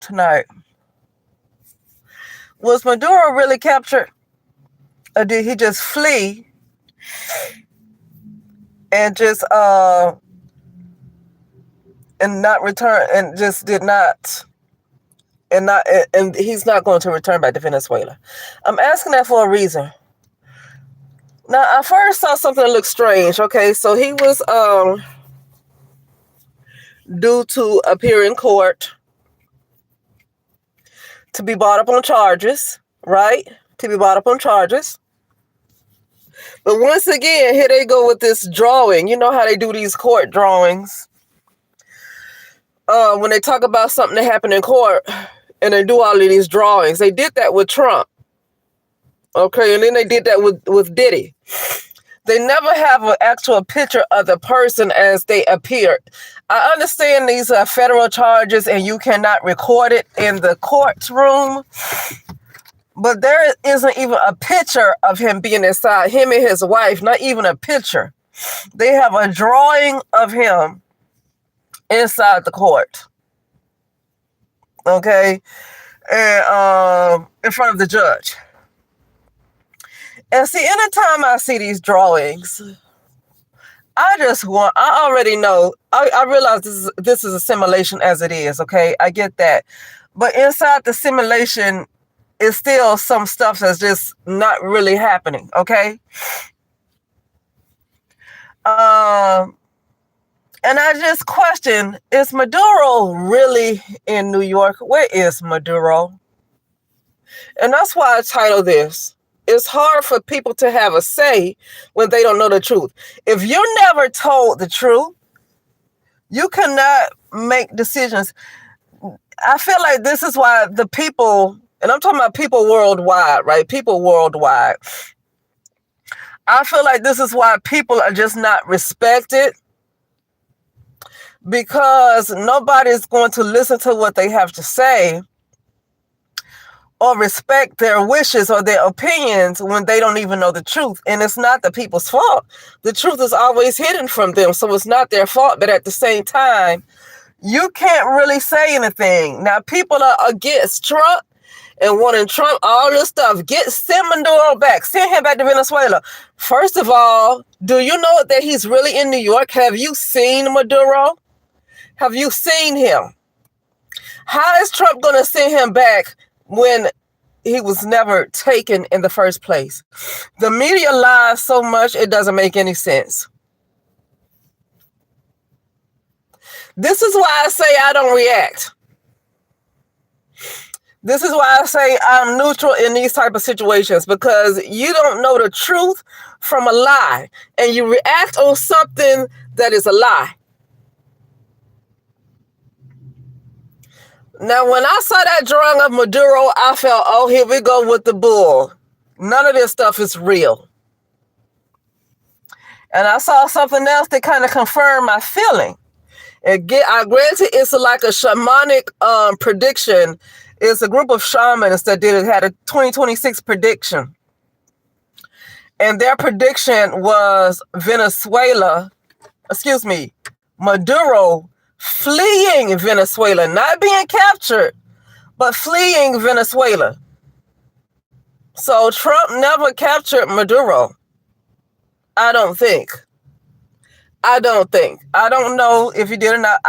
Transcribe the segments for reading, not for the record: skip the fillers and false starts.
tonight. Was Maduro really captured? Or did he just flee and just and not return and just did not and he's not going to return back to Venezuela? I'm asking that for a reason. Now, I first saw something that looked strange. Okay, so he was due to appear in court to be brought up on charges, right? To be brought up on charges. But once again, here they go with this drawing. You know how they do these court drawings. When they talk about something that happened in court and they do all of these drawings. They did that with Trump. Okay, and then they did that with Diddy. They never have an actual picture of the person as they appeared. I understand these are federal charges and you cannot record it in the courtroom. But there isn't even a picture of him being inside, him and his wife, not even a picture. They have a drawing of him inside the court. Okay? And in front of the judge. And see, anytime I see these drawings, I already know, I realize this is a simulation as it is, okay? I get that. But inside the simulation is still some stuff that's just not really happening, okay? And I just question, is Maduro really in New York? Where is Maduro? And that's why I titled this. It's hard for people to have a say when they don't know the truth. If you're never told the truth, you cannot make decisions. I feel like this is why the people, and I'm talking about people worldwide, right? People worldwide. I feel like this is why people are just not respected, because nobody's going to listen to what they have to say or respect their wishes or their opinions when they don't even know the truth. And it's not the people's fault. The truth is always hidden from them, so it's not their fault. But at the same time, you can't really say anything. Now, people are against Trump and wanting Trump, all this stuff. Send Maduro back. Send him back to Venezuela. First of all, do you know that he's really in New York? Have you seen Maduro? Have you seen him? How is Trump going to send him back when he was never taken in the first place? The media lies so much, it doesn't make any sense. This is why I say I don't react. This is why I say I'm neutral in these type of situations, because you don't know the truth from a lie, and you react on something that is a lie. Now, when I saw that drawing of Maduro, I felt, oh, here we go with the bull. None of this stuff is real. And I saw something else that kind of confirmed my feeling. I granted it's like a shamanic prediction. It's a group of shamans that had a 2026 prediction. And their prediction was Maduro fleeing Venezuela, not being captured, but fleeing Venezuela. So Trump never captured Maduro. I don't think. I don't know if he did or not.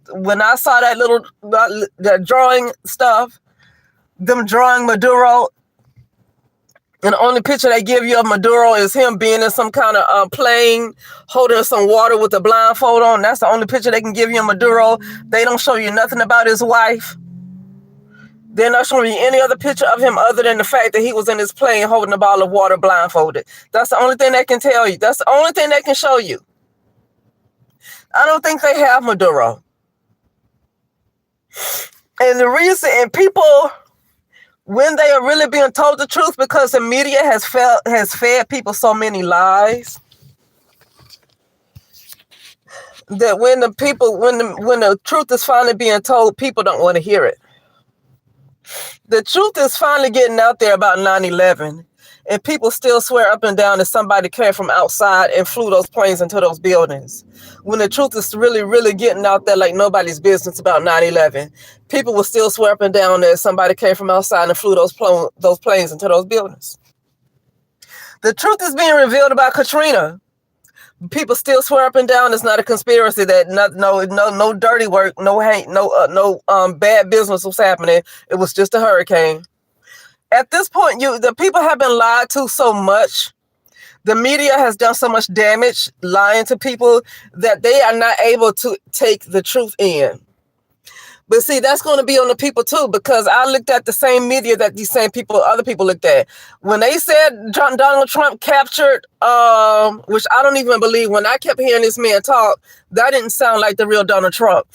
When I saw that drawing stuff, them drawing Maduro, and the only picture they give you of Maduro is him being in some kind of plane, holding some water with a blindfold on. That's the only picture they can give you of Maduro. They don't show you nothing about his wife. They're not showing you any other picture of him other than the fact that he was in his plane holding a bottle of water blindfolded. That's the only thing they can tell you. That's the only thing they can show you. I don't think they have Maduro. And the reason, and people, when they are really being told the truth, because the media has fed people so many lies, that when the truth is finally being told, people don't want to hear it. The truth is finally getting out there about 9/11. And people still swear up and down that somebody came from outside and flew those planes into those buildings. When the truth is really, really getting out there like nobody's business about 9/11. People will still swear up and down that somebody came from outside and flew those planes into those buildings. The truth is being revealed about Katrina. People still swear up and down it's not a conspiracy, that no dirty work, no hate, no bad business was happening. It was just a hurricane. At this point, the people have been lied to so much. The media has done so much damage lying to people that they are not able to take the truth in. But see, that's going to be on the people too, because I looked at the same media that these same people, other people looked at. When they said Donald Trump captured, which I don't even believe, when I kept hearing this man talk, that didn't sound like the real Donald Trump.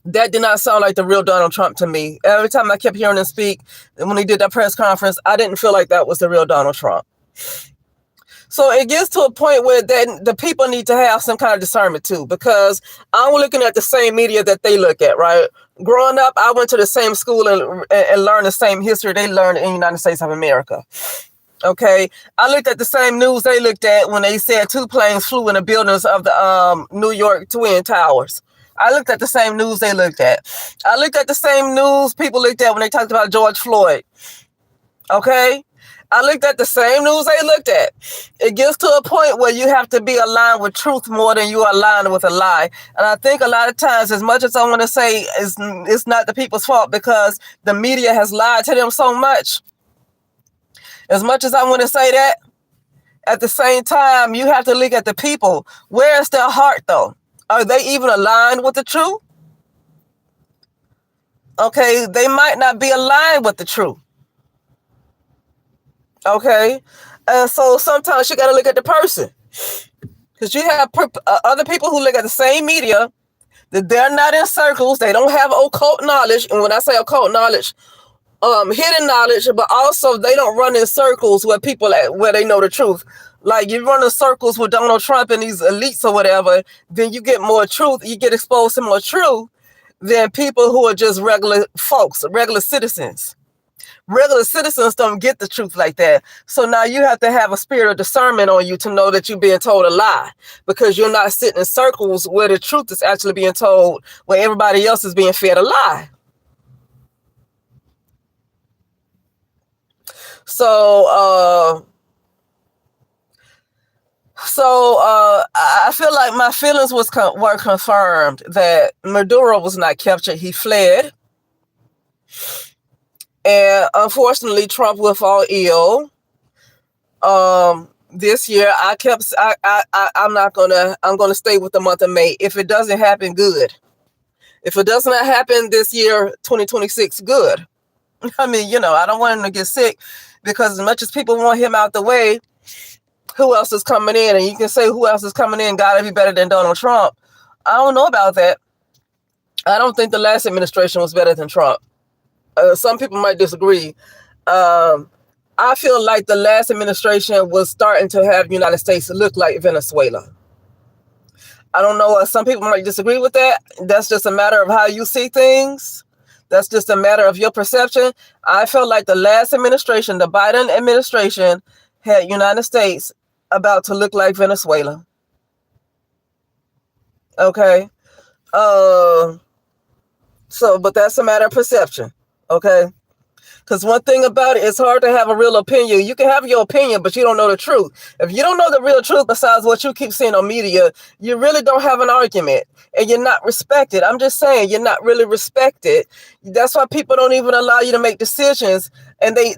That did not sound like the real Donald Trump to me. Every time I kept hearing him speak, and when he did that press conference, I didn't feel like that was the real Donald Trump. So it gets to a point where then the people need to have some kind of discernment too, because I'm looking at the same media that they look at, right? Growing up, I went to the same school and learned the same history they learned in the United States of America. Okay, I looked at the same news they looked at when they said 2 planes flew in the buildings of the New York Twin Towers. I looked at the same news they looked at. I looked at the same news people looked at when they talked about George Floyd. Okay? I looked at the same news they looked at. It gets to a point where you have to be aligned with truth more than you are aligned with a lie. And I think a lot of times, as much as I want to say it's not the people's fault because the media has lied to them so much, as much as I want to say that, at the same time, you have to look at the people. Where is their heart, though? Are they even aligned with the truth? Okay, they might not be aligned with the truth. Okay, and so sometimes you got to look at the person, because you have other people who look at the same media, that they're not in circles, they don't have occult knowledge, and when I say occult knowledge, hidden knowledge, but also they don't run in circles where people where they know the truth. Like you run in circles with Donald Trump and these elites or whatever, then you get more truth, you get exposed to more truth than people who are just regular folks, regular citizens. Regular citizens don't get the truth like that. So now you have to have a spirit of discernment on you to know that you're being told a lie, because you're not sitting in circles where the truth is actually being told, where everybody else is being fed a lie. So I feel like my feelings were confirmed that Maduro was not captured. He fled. And unfortunately, Trump will fall ill. This year, I'm gonna stay with the month of May. If it doesn't happen, good. If it does not happen this year, 2026, good. I mean, I don't want him to get sick, because as much as people want him out the way, who else is coming in? And you can say who else is coming in gotta be better than Donald Trump. I don't know about that. I don't think the last administration was better than Trump. Some people might disagree. I feel like the last administration was starting to have the United States look like Venezuela. I don't know. Some people might disagree with that. That's just a matter of how you see things. That's just a matter of your perception. I felt like the last administration, the Biden administration, had United States about to look like Venezuela. Okay. But that's a matter of perception. Okay. Because one thing about it, it's hard to have a real opinion. You can have your opinion, but you don't know the truth. If you don't know the real truth besides what you keep seeing on media, you really don't have an argument, and you're not respected. I'm just saying, you're not really respected. That's why people don't even allow you to make decisions, and they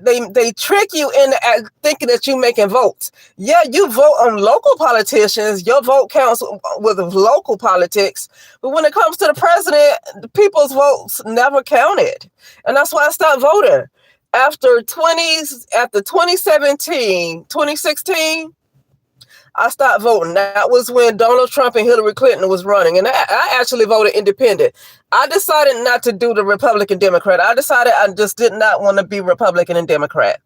trick you into thinking that you're making votes. Yeah, you vote on local politicians. Your vote counts with local politics. But when it comes to the president, the people's votes never counted. And that's why I stopped voting. After 2017, 2016, I stopped voting. That was when Donald Trump and Hillary Clinton was running. And I actually voted independent. I decided not to do the Republican Democrat. I decided I just did not want to be Republican and Democrat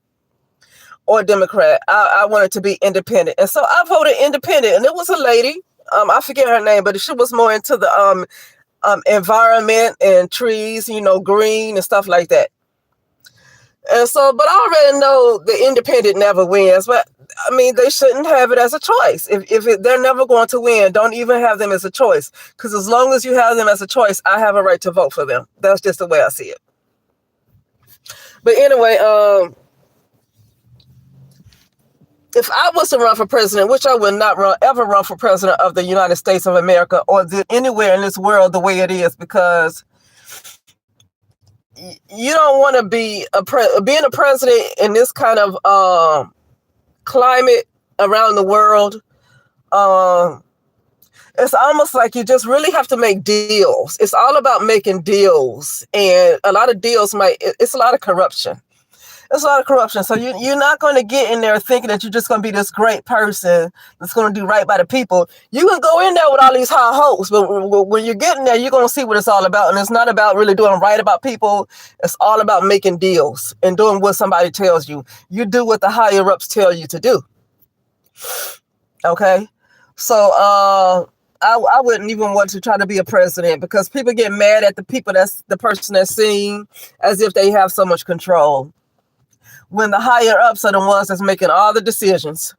or Democrat. I wanted to be independent. And so I voted independent. And it was a lady. I forget her name, but she was more into the environment and trees, green and stuff like that. And so, but I already know the independent never wins. But I mean, they shouldn't have it as a choice. They're never going to win, don't even have them as a choice. Because as long as you have them as a choice, I have a right to vote for them. That's just the way I see it. But anyway, if I was to run for president, which I would not ever run for president of the United States of America or anywhere in this world the way it is, because you don't want to be being a president in this kind of climate around the world. It's almost like you just really have to make deals. It's all about making deals, and a lot of deals it's a lot of corruption. It's a lot of corruption. So you're not going to get in there thinking that you're just going to be this great person that's going to do right by the people. You can go in there with all these high hopes, but when you're getting there, you're going to see what it's all about. And it's not about really doing right about people. It's all about making deals and doing what somebody tells you. You do what the higher ups tell you to do. Okay? So I wouldn't even want to try to be a president, because people get mad at the person that's seen as if they have so much control, when the higher ups are the ones that's making all the decisions.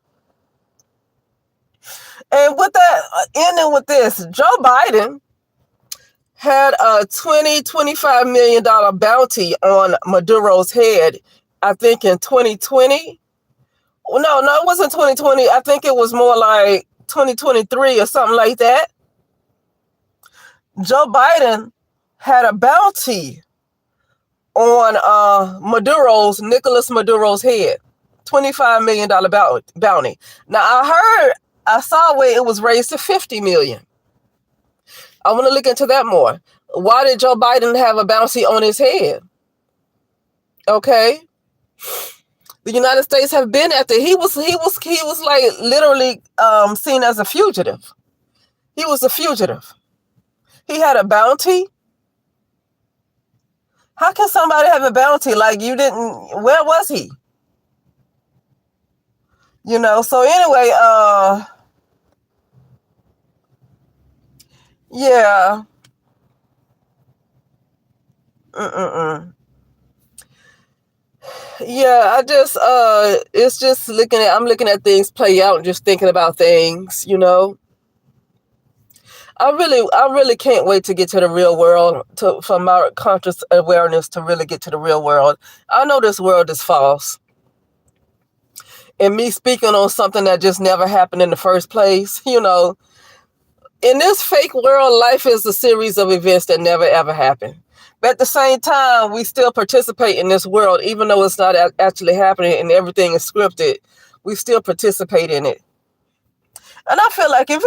And with that, ending with this, Joe Biden had a $25 million bounty on Maduro's head, I think in 2020. No, it wasn't 2020. I think it was more like 2023 or something like that. Joe Biden had a bounty on Nicolas Maduro's head, $25 million bounty. Now I saw where it was raised to $50 million. I want to look into that more. Why did Joe Biden have a bounty on his head? Okay, the United States have been after. He was like literally seen as a fugitive. He was a fugitive. He had a bounty. How can somebody have a bounty like you didn't? Where was he? So anyway, yeah. Yeah, I just it's just I'm looking at things play out and just thinking about things, I really can't wait to get to the real world, for my conscious awareness to really get to the real world. I know this world is false. And me speaking on something that just never happened in the first place, in this fake world, life is a series of events that never ever happen. But at the same time, we still participate in this world, even though it's not actually happening and everything is scripted. We still participate in it. And I feel like if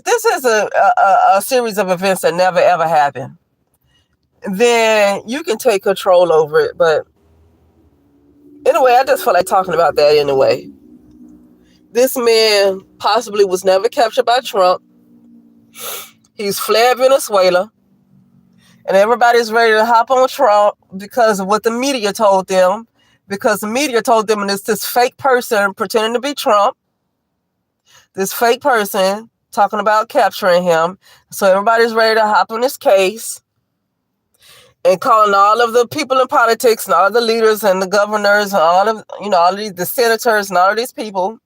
this is a series of events that never ever happen, then you can take control over it. But anyway, I just feel like talking about that anyway. This man possibly was never captured by Trump. He's fled Venezuela. And everybody's ready to hop on Trump because of what the media told them. Because the media told them, and it's this fake person pretending to be Trump. This fake person talking about capturing him. So everybody's ready to hop on this case and calling all of the people in politics and all of the leaders and the governors and all of the senators and all of these people.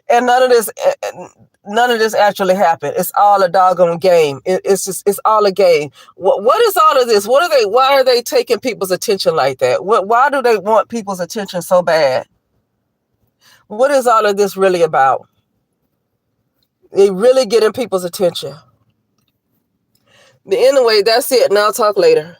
And none of this actually happened. It's all a doggone game. It's all a game. What is all of this? Why are they taking people's attention like that? Why do they want people's attention so bad? What is all of this really about? They really getting people's attention. But anyway, that's it. And I'll talk later.